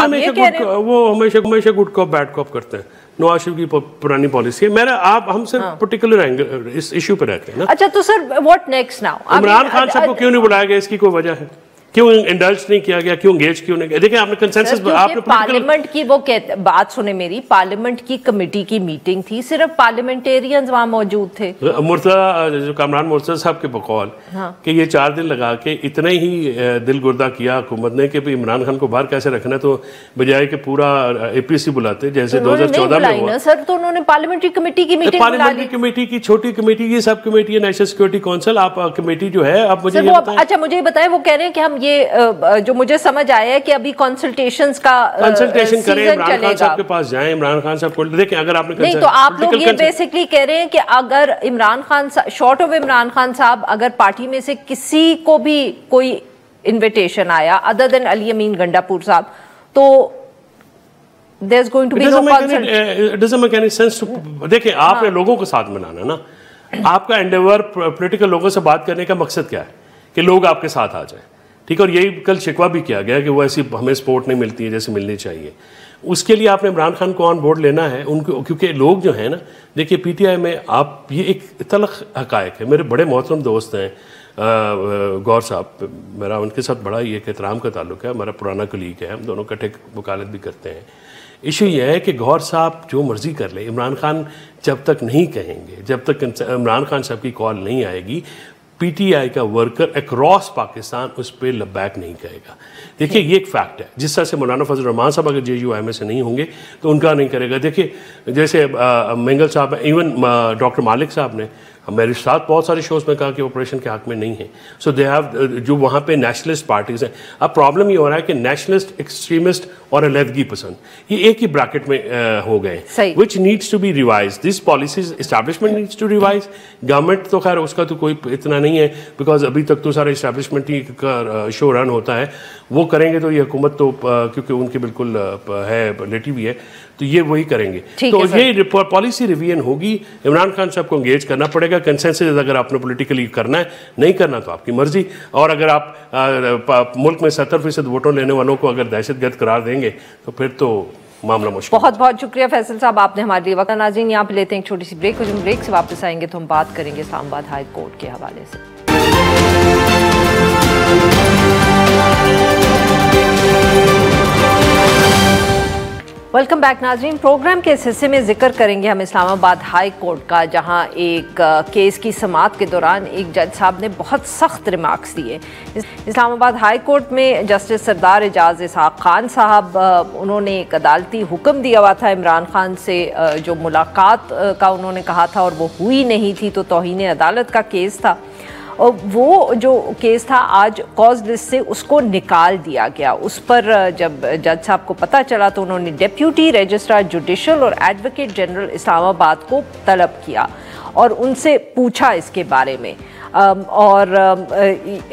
हमेशा गुड कॉप बैड कॉप करते हैं। नवाज शरीफ की पुरानी पॉलिसी है। मेरा आप हम सिर्फ पर्टिकुलर एंगल इस इशू पे रहते हैं ना। अच्छा तो sir what next now? Imran Khan साहब को क्यों नहीं बुलाया गया, इसकी कोई वजह है? क्यों इंडल्ज नहीं किया गया, क्यों एंगेज क्यों नहीं किया? देखिए आपने कंसेंसस आपने पार्लियामेंट की वो बात सुने मेरी, पार्लियामेंट की कमेटी की मीटिंग थी, सिर्फ पार्लियामेंटेरियंस वहां मौजूद थे। मुर्तजा जो कामरान मुर्तजा साहब के बकौल कि ये 4 दिन लगा के इतने ही दिल गुर्दा किया हुकूमत ने कि इमरान खान को बाहर कैसे रखना है, तो बजाय के पूरा APC बुलाते जैसे 2014 में हुआ सर। तो उन्होंने पार्लियामेंट्री कमेटी की मीटिंग पार्लियामेंट्री कमेटी की छोटी कमेटी की सब कमेटी है, नेशनल सिक्योरिटी काउंसिल आप कमेटी जो है आप मुझे अच्छा मुझे बताएं, वो कह रहे हैं कि हम ये जो मुझे समझ आया है कि अभी कंसल्टेशन करें, इमरान खान साहब के पास जाएं, इमरान खान साहब को देखें। अगर आपने नहीं तो आप लोग ये बेसिकली कह रहे हैं कि अगर इमरान खान शॉर्ट ऑफ इमरान खान साहब अगर पार्टी में से किसी को भी कोई इन्विटेशन आया अदर देन अली अमीन गंडापुर साहब, तो there's going to be no consult. It doesn't make any sense to देखिए आपने लोगों को साथ मिलाना ना। आपका एंडेवर पॉलिटिकल लोगों से बात करने का मकसद क्या है कि लोग आपके साथ आ जाएं, ठीक है। और यही कल शिकवा भी किया गया कि वो ऐसी हमें सपोर्ट नहीं मिलती है जैसे मिलनी चाहिए। उसके लिए आपने इमरान खान को ऑन बोर्ड लेना है उनको, क्योंकि लोग जो है ना, देखिए PTI में आप ये एक तलख हकायक है। मेरे बड़े मोहतरम दोस्त हैं गौर साहब, मेरा उनके साथ बड़ा ही एक एहतराम का ताल्लुक है, हमारा पुराना कलीग है, हम दोनों इकट्ठे वकालत भी करते हैं। इशू यह है कि गौर साहब जो मर्जी कर ले, इमरान खान जब तक नहीं कहेंगे, जब तक इमरान खान साहब की कॉल नहीं आएगी, PTI का वर्कर अक्रॉस पाकिस्तान उस पर लबैक नहीं कहेगा। देखिए ये एक फैक्ट है। जिस तरह से मौलाना फजल रहमान साहब अगर JUIM से नहीं होंगे तो उनका नहीं करेगा। देखिए जैसे मेंगल साहब, इवन डॉक्टर मालिक साहब ने मेरे साथ बहुत सारे शोज में कहा कि ऑपरेशन के हक में नहीं है। सो दे हैव जो वहाँ पे नेशनलिस्ट पार्टीज हैं। अब प्रॉब्लम ये हो रहा है कि नेशनलिस्ट, एक्सट्रीमिस्ट और अलहदगी पसंद ये एक ही ब्रैकेट में हो गए, which needs to be revise. This policies establishment needs to revise. Government तो खैर उसका तो कोई इतना नहीं है, बिकॉज अभी तक तो सारा एस्टैब्लिशमेंट ही का शो रन होता है। वो करेंगे तो ये हुकूमत तो क्योंकि उनकी बिल्कुल है लेटी हुई है, तो ये वही करेंगे। तो ये पॉलिसी रिवीजन होगी, इमरान खान साहब को एंगेज करना पड़ेगा। कंसेंसस अगर आपने पॉलिटिकली करना है, नहीं करना तो आपकी मर्जी। और अगर आप मुल्क में 70% वोटों लेने वालों को अगर दहशतगर्द करार देंगे तो फिर तो मामला मुश्किल। बहुत बहुत शुक्रिया फैसल साहब, आपने हमारे लिए वक्त। नाज़रीन यहाँ पे लेते हैं एक छोटी सी ब्रेक, और जब ब्रेक से वापस आएंगे तो हम बात करेंगे इस्लामाबाद हाई कोर्ट के हवाले से। वेलकम बैक नाज़रीन। प्रोग्राम के इस हिस्से में जिक्र करेंगे हम इस्लामाबाद हाई कोर्ट का, जहां एक केस की समाअत के दौरान एक जज साहब ने बहुत सख्त रिमार्क्स दिए। इस्लामाबाद हाई कोर्ट में जस्टिस सरदार एजाज इसहाक खान साहब, उन्होंने एक अदालती हुक्म दिया हुआ था इमरान खान से, जो मुलाकात का उन्होंने कहा था और वो हुई नहीं थी, तो तौहीन अदालत का केस था। और वो जो केस था आज कॉज लिस्ट से उसको निकाल दिया गया। उस पर जब जज साहब को पता चला तो उन्होंने डेप्यूटी रजिस्ट्रार जुडिशल और एडवोकेट जनरल इस्लामाबाद को तलब किया और उनसे पूछा इसके बारे में। और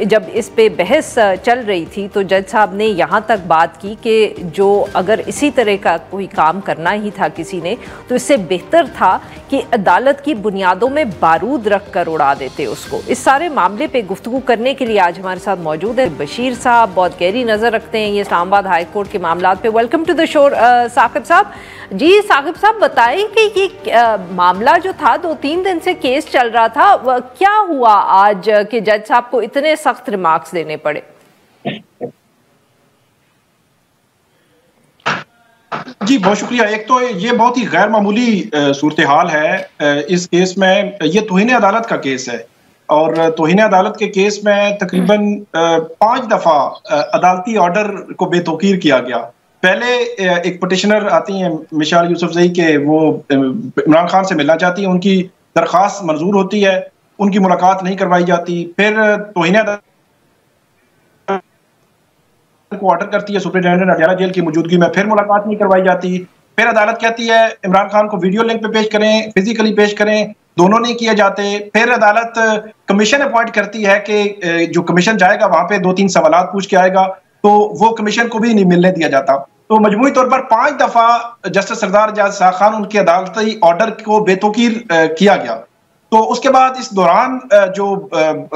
जब इस पे बहस चल रही थी तो जज साहब ने यहाँ तक बात की कि जो अगर इसी तरह का कोई काम करना ही था किसी ने, तो इससे बेहतर था कि अदालत की बुनियादों में बारूद रख कर उड़ा देते उसको। इस सारे मामले पे गुफ्तगू करने के लिए आज हमारे साथ मौजूद है बशीर साहब, बहुत गहरी नज़र रखते हैं ये इस्लामाबाद हाई कोर्ट के मामलात पे। Welcome to the show Saqib साहब। जी साकिब साहब, बताएं कि ये मामला जो था 2-3 दिन से केस चल रहा था, क्या हुआ आज के जज साहब को इतने सख्त रिमार्क्स देने पड़े? जी बहुत शुक्रिया। एक तो ये बहुत ही गैर मामूली सूरत हाल है इस केस में। ये तौहीन अदालत का केस है और तौहीन अदालत के केस में तकरीबन 5 दफा अदालती ऑर्डर को बेतौकीर किया गया। पहले एक पिटिशनर आती हैं मिशाल यूसुफजई के, वो इमरान खान से मिलना चाहती है, उनकी दरख्वास्त मंजूर होती है, उनकी मुलाकात नहीं करवाई जाती। फिर तौहीन अदालत को ऑर्डर करती है सुपरिटेंडेंट अडयाला जेल की मौजूदगी में, फिर मुलाकात नहीं करवाई जाती। फिर अदालत कहती है इमरान खान को वीडियो लिंक पे पेश करें, फिजिकली पेश करें, दोनों नहीं किए जाते। फिर अदालत कमीशन अपॉइंट करती है कि जो कमीशन जाएगा वहां पे 2-3 सवालात पूछ के आएगा, तो वो कमीशन को भी नहीं मिलने दिया जाता। तो मजमूई तौर पर 5 दफा जस्टिस सरदार एजाज इसहाक खान उनके अदालती ऑर्डर को बेतौकीर किया गया। तो उसके बाद इस दौरान जो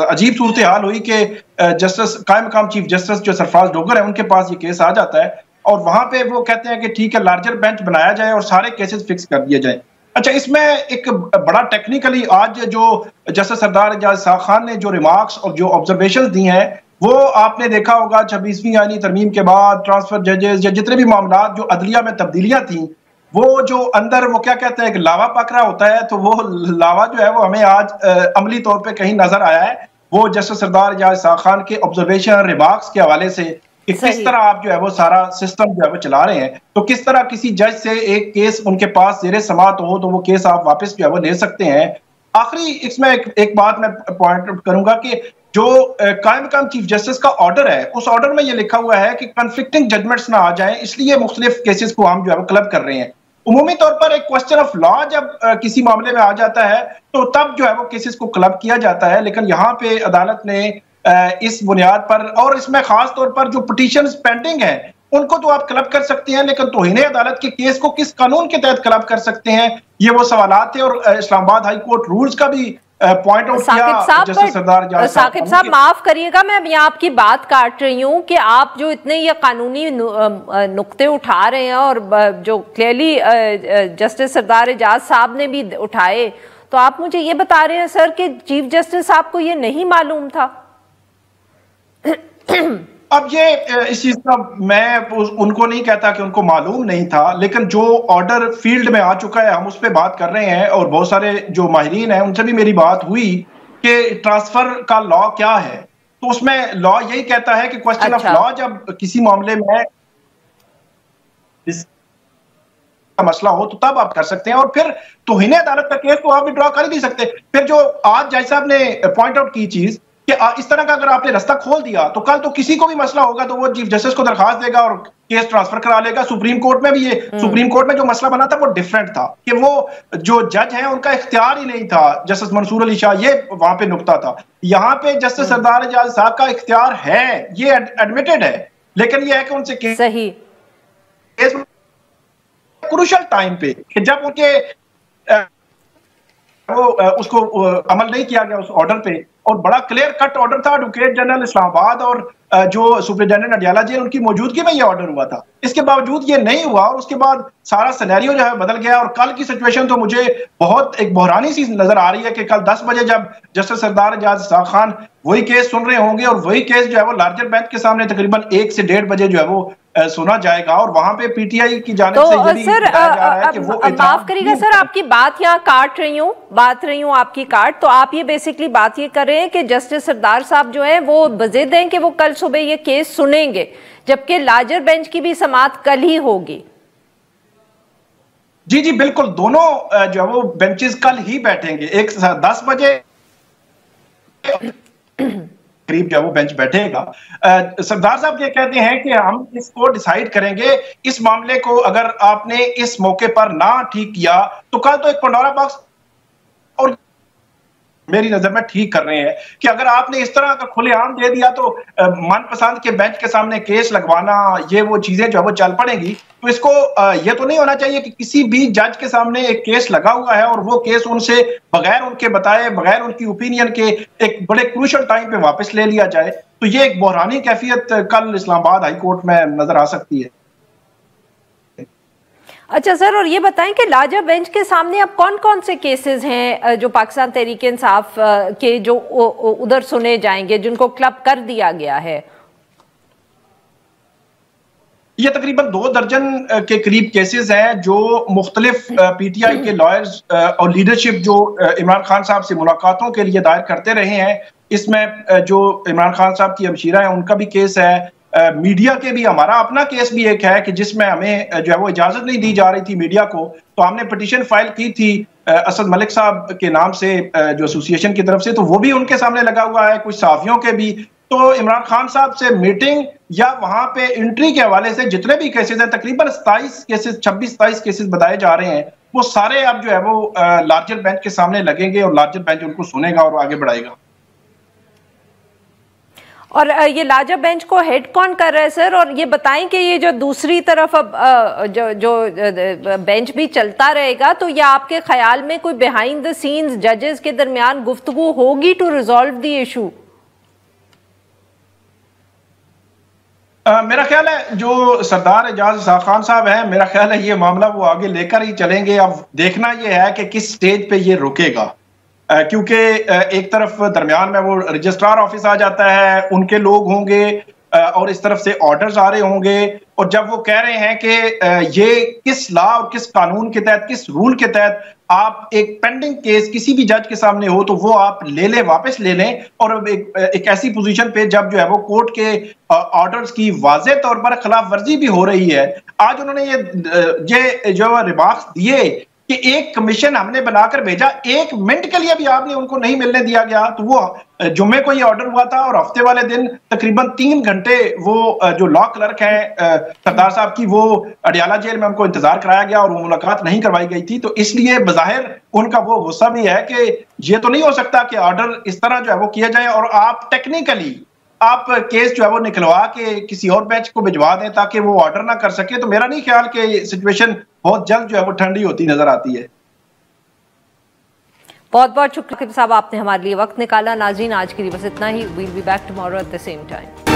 अजीब सूरत हाल हुई कि जस्टिस कायम मकाम चीफ जस्टिस जो सरफराज डोगर है उनके पास ये केस आ जाता है और वहां पे वो कहते हैं कि ठीक है लार्जर बेंच बनाया जाए और सारे केसेस फिक्स कर दिए जाए। अच्छा, इसमें एक बड़ा टेक्निकली आज जो जस्टिस सरदार एजाज साहब खान ने जो रिमार्क्स और जो ऑब्जर्वेशंस दी हैं वो आपने देखा होगा 26वीं आईनी तरमीम के बाद ट्रांसफर जजेस या जितने भी मामला जो अदलिया में तब्दीलियां थी वो जो अंदर वो क्या कहते हैं कि लावा पक रहा होता है, तो वो लावा जो है वो हमें आज अमली तौर पे कहीं नजर आया है। वो जस्टिस सरदार एजाज साहब खान के ऑब्जर्वेशन रिमार्क्स के हवाले से कि किस तरह आप जो है वो सारा सिस्टम जो है वो चला रहे हैं, तो किस तरह किसी जज से एक केस उनके पास जेरे समात हो तो वो केस आप वापस जो है वो ले सकते हैं। आखिरी इसमें एक बात मैं पॉइंट आउट करूंगा कि जो कायम मकाम चीफ जस्टिस का ऑर्डर है उस ऑर्डर में ये लिखा हुआ है कि कन्फ्लिक्टिंग जजमेंट्स ना आ जाएं, इसलिए मुख्तलिफ केसेस को हम जो है वो क्लब कर रहे हैं। उमूमी तौर पर एक क्वेश्चन ऑफ लॉ जब किसी मामले में आ जाता है तो तब जो है वो केसेस को क्लब किया जाता है, लेकिन यहाँ पे अदालत ने इस बुनियाद पर और इसमें खास तौर पर जो पिटीशंस पेंडिंग है उनको तो आप क्लब कर सकते हैं, लेकिन तौहीन अदालत के केस को किस कानून के तहत क्लब कर सकते हैं, ये वो सवालात थे। और इस्लामाबाद हाई कोर्ट रूल्स का भी पॉइंट आउट किया जस्टिस सरदार एजाज साकिब साहब, माफ करिएगा मैं यहाँ आपकी बात काट रही हूँ कि आप जो इतने ये कानूनी नुक्ते उठा रहे हैं और जो क्लियरली जस्टिस सरदार एजाज साहब ने भी उठाए, तो आप मुझे ये बता रहे हैं सर कि चीफ जस्टिस साहब को ये नहीं मालूम था? अब ये इस चीज का मैं उनको नहीं कहता कि उनको मालूम नहीं था, लेकिन जो ऑर्डर फील्ड में आ चुका है हम उस पर बात कर रहे हैं और बहुत सारे जो माहिरीन हैं उनसे भी मेरी बात हुई कि ट्रांसफर का लॉ क्या है, तो उसमें लॉ यही कहता है कि क्वेश्चन ऑफ लॉ जब किसी मामले में मसला हो तो तब आप कर सकते हैं, और फिर तौहीन अदालत का केस को आप विड्रॉ कर ही नहीं सकते। फिर जो आज जज साहब ने पॉइंट आउट की चीज कि इस तरह का अगर आपने रास्ता खोल दिया तो कल तो किसी को भी मसला होगा तो वो चीफ जस्टिस को दरखास्त देगा और केस ट्रांसफर करा लेगा। सुप्रीम कोर्ट में भी ये सुप्रीम कोर्ट में जो मसला बना था वो डिफरेंट था कि वो जो जज हैं उनका इख्तियार ही नहीं था, जस्टिस मंसूर अली शाह, ये वहां पे नुकता था। यहाँ पे जस्टिस सरदार एजाज साहब का इख्तियार है, ये एडमिटेड है, लेकिन ये है कि उनसे केस सही क्रूशियल टाइम पे कि जब उनके वो उसको अमल नहीं किया गया उस ऑर्डर पे, और बड़ा क्लियर कट ऑर्डर था एडवोकेट जनरल इस्लामाबाद और जो सुपरिटेंडेंट अडियाला जी उनकी मौजूदगी में ये ऑर्डर हुआ था। इसके बावजूद ये नहीं हुआ और उसके बाद सारा सिनेरियो जो है बदल गया। और कल की सिचुएशन तो मुझे बहुत एक बहरानी सी नजर आ रही है कि कल 10 बजे जब जस्टिस सरदार एजाज साहब खान वही केस सुन रहे होंगे और वही केस जो है वो लार्जर बेंच के सामने तकरीबन 1 से 1.5 बजे जो है वो सुना जाएगा, और वहां पे पीटीआई की जानिब से ये भी बताया जा रहा है कि वो माफ करिएगा सर, आपकी बात यहाँ काट रही हूँ आपकी काट, तो आप ये बेसिकली बात ये कर रहे हैं कि जस्टिस सरदार साहब जो है वो वज़ीद हैं कि वो कल सुबह ये केस सुनेंगे, जबकि लार्जर बेंच की भी समाअत कल ही होगी। जी जी बिल्कुल, दोनों जो है वो बेंचेस कल ही बैठेंगे। एक 10 बजे करीब जो है वो बेंच बैठेगा। सरदार साहब ये कहते हैं कि हम इसको डिसाइड करेंगे, इस मामले को अगर आपने इस मौके पर ना ठीक किया तो कल तो एक पंडोरा बॉक्स, और मेरी नजर में ठीक कर रहे हैं कि अगर आपने इस तरह का खुलेआम दे दिया तो मनपसंद के बेंच के सामने केस लगवाना, ये वो चीजें जो है वो चल पड़ेंगी। तो इसको ये तो नहीं होना चाहिए कि किसी भी जज के सामने एक केस लगा हुआ है और वो केस उनसे बगैर उनके बताए, बगैर उनकी ओपिनियन के एक बड़े क्रूशियल टाइम पे वापस ले लिया जाए। तो ये एक बहरानी कैफियत कल इस्लामाबाद हाई कोर्ट में नजर आ सकती है। अच्छा सर, और ये बताएं कि लार्जर बेंच के सामने अब कौन कौन से केसेस हैं जो पाकिस्तान तहरीक इंसाफ के जो उधर सुने जाएंगे, जिनको क्लब कर दिया गया है? ये तकरीबन 2 दर्जन के करीब केसेस हैं जो मुख्तलिफ पीटीआई के लॉयर्स और लीडरशिप जो इमरान खान साहब से मुलाकातों के लिए दायर करते रहे हैं। इसमें जो इमरान खान साहब की हमशीरा है उनका भी केस है, मीडिया के भी, हमारा अपना केस भी एक है कि जिसमें हमें जो है वो इजाजत नहीं दी जा रही थी मीडिया को, तो हमने पिटीशन फाइल की थी असद मलिक साहब के नाम से जो एसोसिएशन की तरफ से, तो वो भी उनके सामने लगा हुआ है, कुछ साफियों के भी। तो इमरान खान साहब से मीटिंग या वहां पे एंट्री के हवाले से जितने भी केसेस हैं, तकरीबन 27 केसेस 26-27 केसेस बताए जा रहे हैं, वो सारे अब जो है वो लार्जर बेंच के सामने लगेंगे और लार्जर बेंच उनको सुनेगा और आगे बढ़ाएगा। और ये लार्जर बेंच को हेड कौन कर रहा है सर? और ये बताएं कि ये जो दूसरी तरफ अब जो बेंच भी चलता रहेगा, तो ये आपके ख्याल में कोई बिहाइंड द सीन्स जजेस के दरमियान गुफ्तगू होगी टू रिजॉल्व द इशू? मेरा ख्याल है जो सरदार एजाज इसाक खान साहब हैं, मेरा ख्याल है ये मामला वो आगे लेकर ही चलेंगे। अब देखना ये है कि किस स्टेज पे ये रुकेगा, क्योंकि एक तरफ दरमियान में वो रजिस्ट्रार ऑफिस आ जाता है, उनके लोग होंगे और इस तरफ से ऑर्डर्स आ रहे होंगे, और जब वो कह रहे हैं कि ये किस लॉ और किस कानून के तहत, किस रूल के तहत आप एक पेंडिंग केस किसी भी जज के सामने हो तो वो आप ले लें, वापस ले लें, और एक ऐसी पोजीशन पे जब जो है वो कोर्ट के ऑर्डर्स की वाज़ेह तौर पर खिलाफ वर्जी भी हो रही है। आज उन्होंने ये जो रिमार्क्स दिए कि एक कमीशन हमने बनाकर भेजा, 1 मिनट के लिए भी आपने उनको नहीं मिलने दिया गया, तो वो जुम्मे को ये ऑर्डर हुआ था और हफ्ते वाले दिन तकरीबन 3 घंटे वो जो लॉ क्लर्क है सरदार साहब की, वो अडियाला जेल में उनको इंतजार कराया गया और वो मुलाकात नहीं करवाई गई थी। तो इसलिए बज़ाहिर उनका वो गुस्सा भी है कि ये तो नहीं हो सकता कि ऑर्डर इस तरह जो है वो किया जाए और आप टेक्निकली आप केस जो है वो निकलवा के किसी और बेंच को भिजवा दें ताकि वो ऑर्डर ना कर सके। तो मेरा नहीं ख्याल कि सिचुएशन बहुत जल्द जो है वो ठंडी होती नजर आती है। बहुत बहुत शुक्रिया साहब, आपने हमारे लिए वक्त निकाला। नाज़रीन, आज के लिए बस इतना ही। We'll be back tomorrow at the same time.